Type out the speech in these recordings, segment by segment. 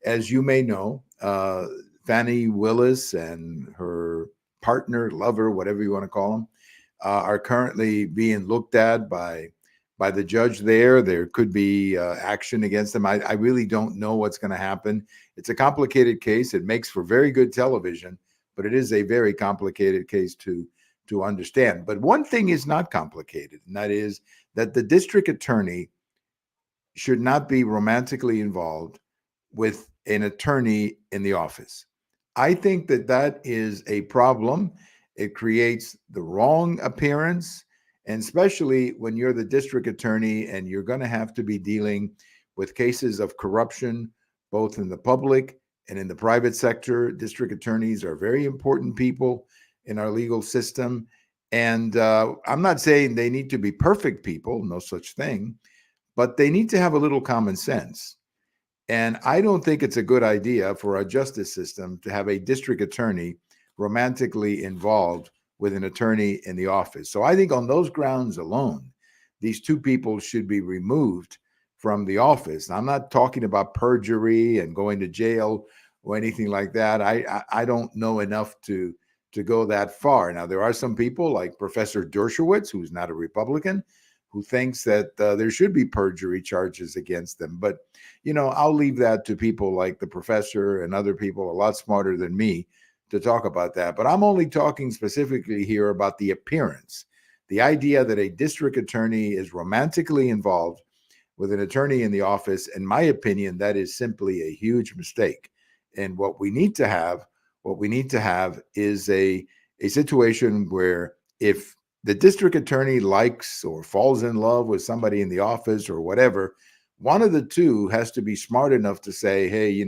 As you may know, Fannie Willis and her partner, lover, whatever you want to call them, are currently being looked at by the judge there. There could be action against them. I really don't know what's going to happen. It's a complicated case. It makes for very good television, but it is a very complicated case to understand. But one thing is not complicated, and that is that the district attorney should not be romantically involved with an attorney in the office. I think that that is a problem. It creates the wrong appearance, and especially when you're the district attorney and you're going to have to be dealing with cases of corruption, both in the public and in the private sector. District attorneys are very important people in our legal system. And I'm not saying they need to be perfect people, no such thing, but they need to have a little common sense. And I don't think it's a good idea for our justice system to have a district attorney romantically involved with an attorney in the office. So I think on those grounds alone, these two people should be removed from the office. I'm not talking about perjury and going to jail or anything like that. I don't know enough to go that far. Now, there are some people like Professor Dershowitz, who's not a Republican, who thinks that there should be perjury charges against them. But, I'll leave that to people like the professor and other people a lot smarter than me to talk about that. But I'm only talking specifically here about the appearance, the idea that a district attorney is romantically involved with an attorney in the office. In my opinion, that is simply a huge mistake. And what we need to have is a situation where if the district attorney likes or falls in love with somebody in the office or whatever, one of the two has to be smart enough to say, hey,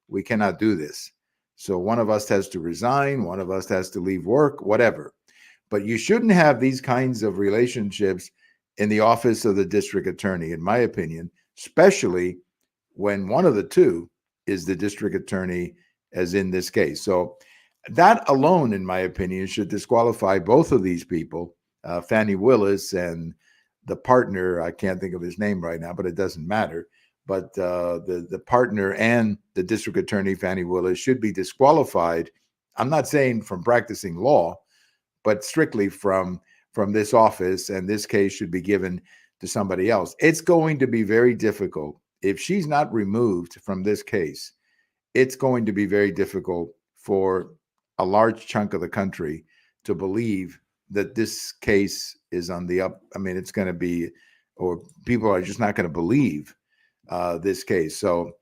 we cannot do this. So one of us has to resign, one of us has to leave work, whatever. But you shouldn't have these kinds of relationships in the office of the district attorney, in my opinion, especially when one of the two is the district attorney, as in this case. So that alone, in my opinion, should disqualify both of these people, Fannie Willis and the partner. I can't think of his name right now, but it doesn't matter. But the partner and the district attorney, Fannie Willis, should be disqualified. I'm not saying from practicing law, but strictly from this office, and this case should be given to somebody else. It's going to be very difficult. If she's not removed from this case, it's going to be very difficult for a large chunk of the country to believe that this case is on the up. I mean, it's going to be, or people are just not going to believe this case. So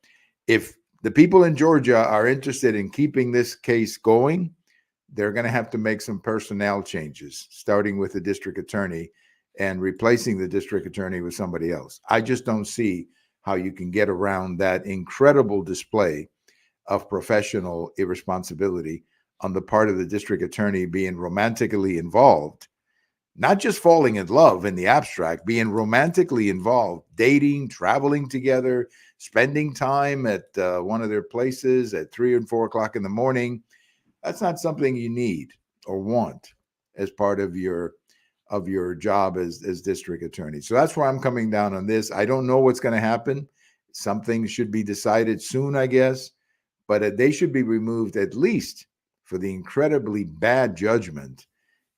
if the people in Georgia are interested in keeping this case going, they're going to have to make some personnel changes, starting with the district attorney and replacing the district attorney with somebody else. I just don't see how you can get around that incredible display of professional irresponsibility on the part of the district attorney being romantically involved, not just falling in love in the abstract, being romantically involved, dating, traveling together, spending time at one of their places at 3 and 4 o'clock in the morning. That's not something you need or want as part of your job as district attorney. So that's where I'm coming down on this. I don't know what's going to happen. Something should be decided soon, I guess, but they should be removed at least for the incredibly bad judgment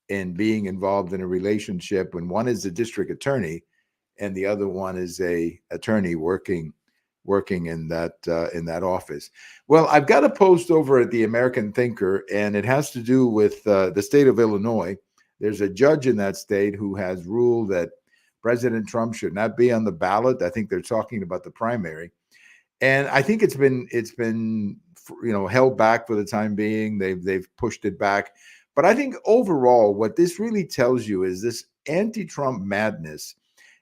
in being involved in a relationship when one is the district attorney and the other one is a attorney working in that office. Well, I've got a post over at the American Thinker, and it has to do with the state of Illinois. There's a judge in that state who has ruled that President Trump should not be on the ballot. I think they're talking about the primary, and I think it's been held back for the time being. They've pushed it back, but I think overall, what this really tells you is this anti-Trump madness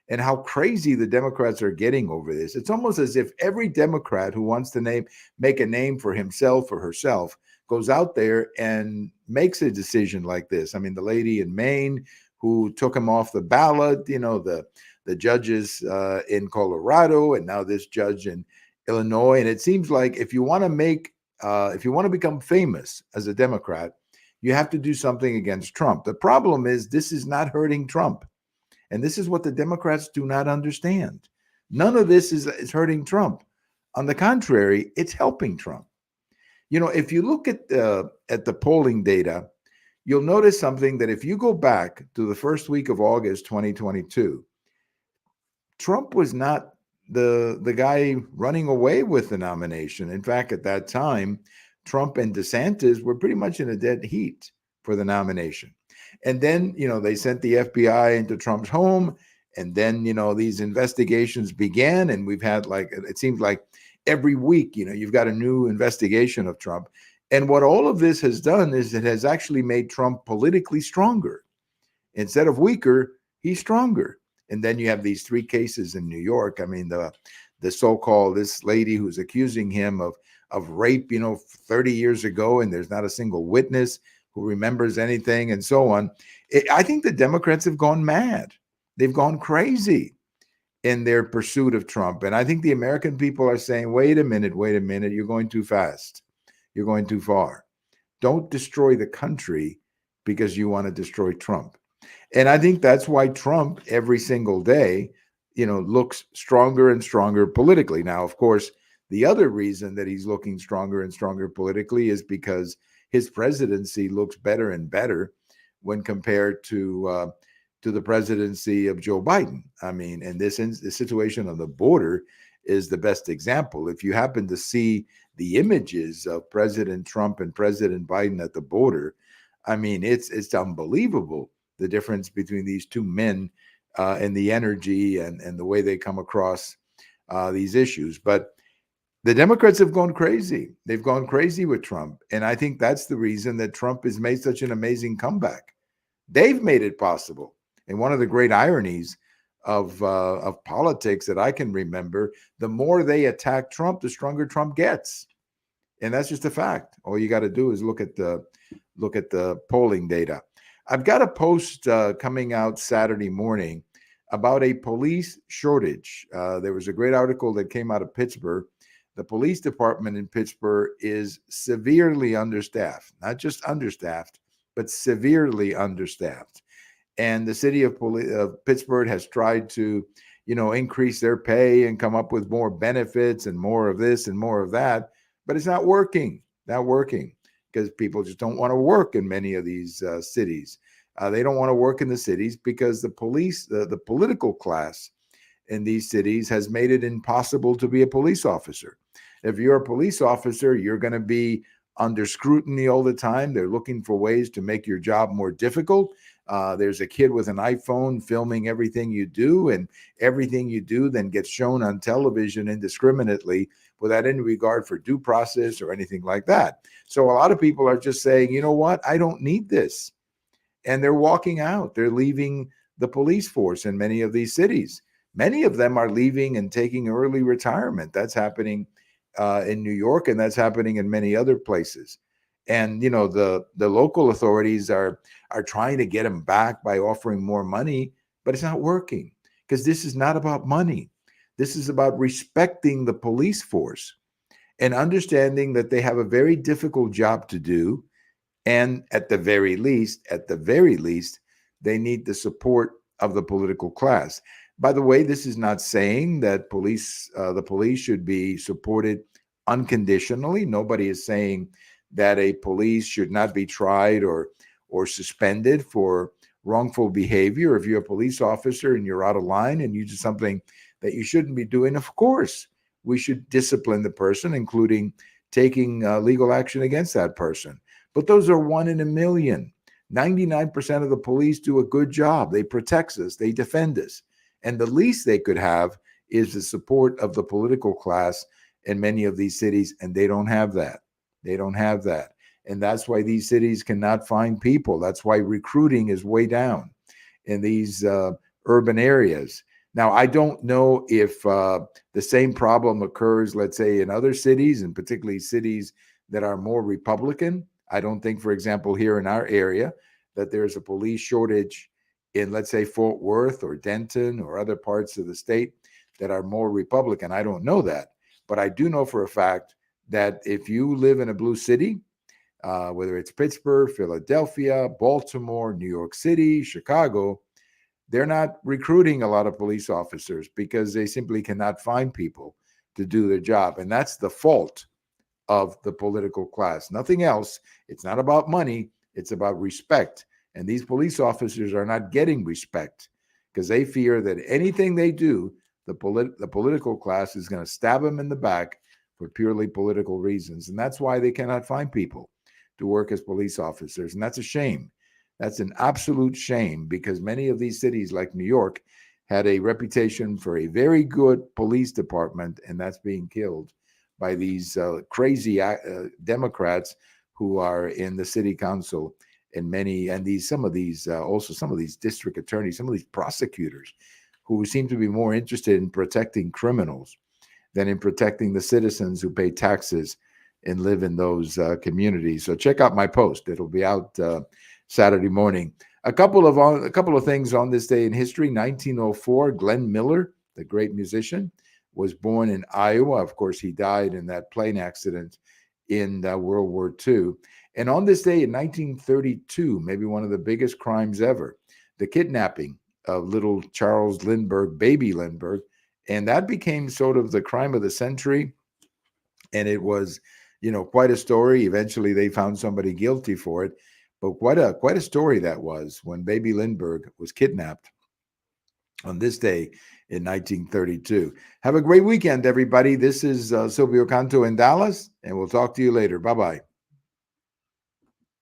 and how crazy the Democrats are getting over this. It's almost as if every Democrat who wants to make a name for himself or herself goes out there and makes a decision like this. I mean, the lady in Maine who took him off the ballot, the judges in Colorado, and now this judge in Illinois. And it seems like if you want to become famous as a Democrat, you have to do something against Trump. The problem is this is not hurting Trump. And this is what the Democrats do not understand. None of this is hurting Trump. On the contrary, it's helping Trump. If you look at the polling data, you'll notice something that if you go back to the first week of August 2022, Trump was not the guy running away with the nomination. In fact, at that time, Trump and DeSantis were pretty much in a dead heat for the nomination. And then, they sent the FBI into Trump's home. And then, these investigations began. And we've had it seems like every week, you've got a new investigation of Trump. And what all of this has done is it has actually made Trump politically stronger. Instead of weaker, he's stronger. And then you have these three cases in New York. I mean, the so-called this lady who's accusing him of rape, 30 years ago, and there's not a single witness who remembers anything, and so on. I think the Democrats have gone mad. They've gone crazy in their pursuit of Trump. And I think the American people are saying, wait a minute, you're going too fast. You're going too far. Don't destroy the country because you want to destroy Trump. And I think that's why Trump every single day, looks stronger and stronger politically. Now, of course, the other reason that he's looking stronger and stronger politically is because his presidency looks better and better when compared to the presidency of Joe Biden. I mean, and this situation on the border is the best example. If you happen to see the images of President Trump and President Biden at the border, I mean, it's unbelievable, the difference between these two men and the energy and the way they come across these issues. But the Democrats have gone crazy. They've gone crazy with Trump. And I think that's the reason that Trump has made such an amazing comeback. They've made it possible. And one of the great ironies of politics that I can remember, the more they attack Trump, the stronger Trump gets. And that's just a fact. All you got to do is look at the polling data. I've got a post coming out Saturday morning about a police shortage. There was a great article that came out of Pittsburgh. The police department in Pittsburgh is severely understaffed, not just understaffed, but severely understaffed. And the city of Pittsburgh has tried to, increase their pay and come up with more benefits and more of this and more of that, but it's not working. Because people just don't want to work in many of these cities. They don't want to work in the cities because the police, the political class in these cities has made it impossible to be a police officer. If you're a police officer, you're going to be under scrutiny all the time. They're looking for ways to make your job more difficult. There's a kid with an iPhone filming everything you do, and everything you do then gets shown on television indiscriminately without any regard for due process or anything like that. So a lot of people are just saying, you know what, I don't need this. And they're walking out. They're leaving the police force in many of these cities. Many of them are leaving and taking early retirement. That's happening in New York, and that's happening in many other places. And the local authorities are trying to get them back by offering more money, but it's not working, because this is not about money. This is about respecting the police force and understanding that they have a very difficult job to do. And at the very least, they need the support of the political class. By the way, this is not saying that the police should be supported unconditionally. Nobody is saying that a police should not be tried or suspended for wrongful behavior. If you're a police officer and you're out of line and you do something that you shouldn't be doing, of course, we should discipline the person, including taking legal action against that person. But those are 1 in a million. 99% of the police do a good job. They protect us. They defend us. And the least they could have is the support of the political class in many of these cities, and they don't have that. And that's why these cities cannot find people. That's why recruiting is way down in these urban areas. Now, I don't know if the same problem occurs, let's say, in other cities, and particularly cities that are more Republican. I don't think, for example, here in our area, that there's a police shortage in, let's say, Fort Worth or Denton or other parts of the state that are more Republican. I don't know that. But I do know for a fact that if you live in a blue city, whether it's Pittsburgh, Philadelphia, Baltimore, New York City, Chicago, they're not recruiting a lot of police officers because they simply cannot find people to do their job. And that's the fault of the political class. Nothing else. It's not about money. It's about respect. And these police officers are not getting respect because they fear that anything they do, the political class is going to stab them in the back for purely political reasons. And that's why they cannot find people to work as police officers. And that's a shame. That's an absolute shame because many of these cities like New York had a reputation for a very good police department, and that's being killed by these crazy Democrats who are in the city council and some of these district attorneys, some of these prosecutors who seem to be more interested in protecting criminals than in protecting the citizens who pay taxes and live in those communities. So check out my post. It'll be out Saturday morning. A couple of things on this day in history. 1904, Glenn Miller, the great musician, was born in Iowa. Of course, he died in that plane accident in World War II. And on this day in 1932, maybe one of the biggest crimes ever, the kidnapping of little Charles Lindbergh, baby Lindbergh, and that became sort of the crime of the century. And it was, quite a story. Eventually, they found somebody guilty for it. But quite a story that was when baby Lindbergh was kidnapped on this day in 1932. Have a great weekend, everybody. This is Silvio Canto in Dallas, and we'll talk to you later. Bye-bye.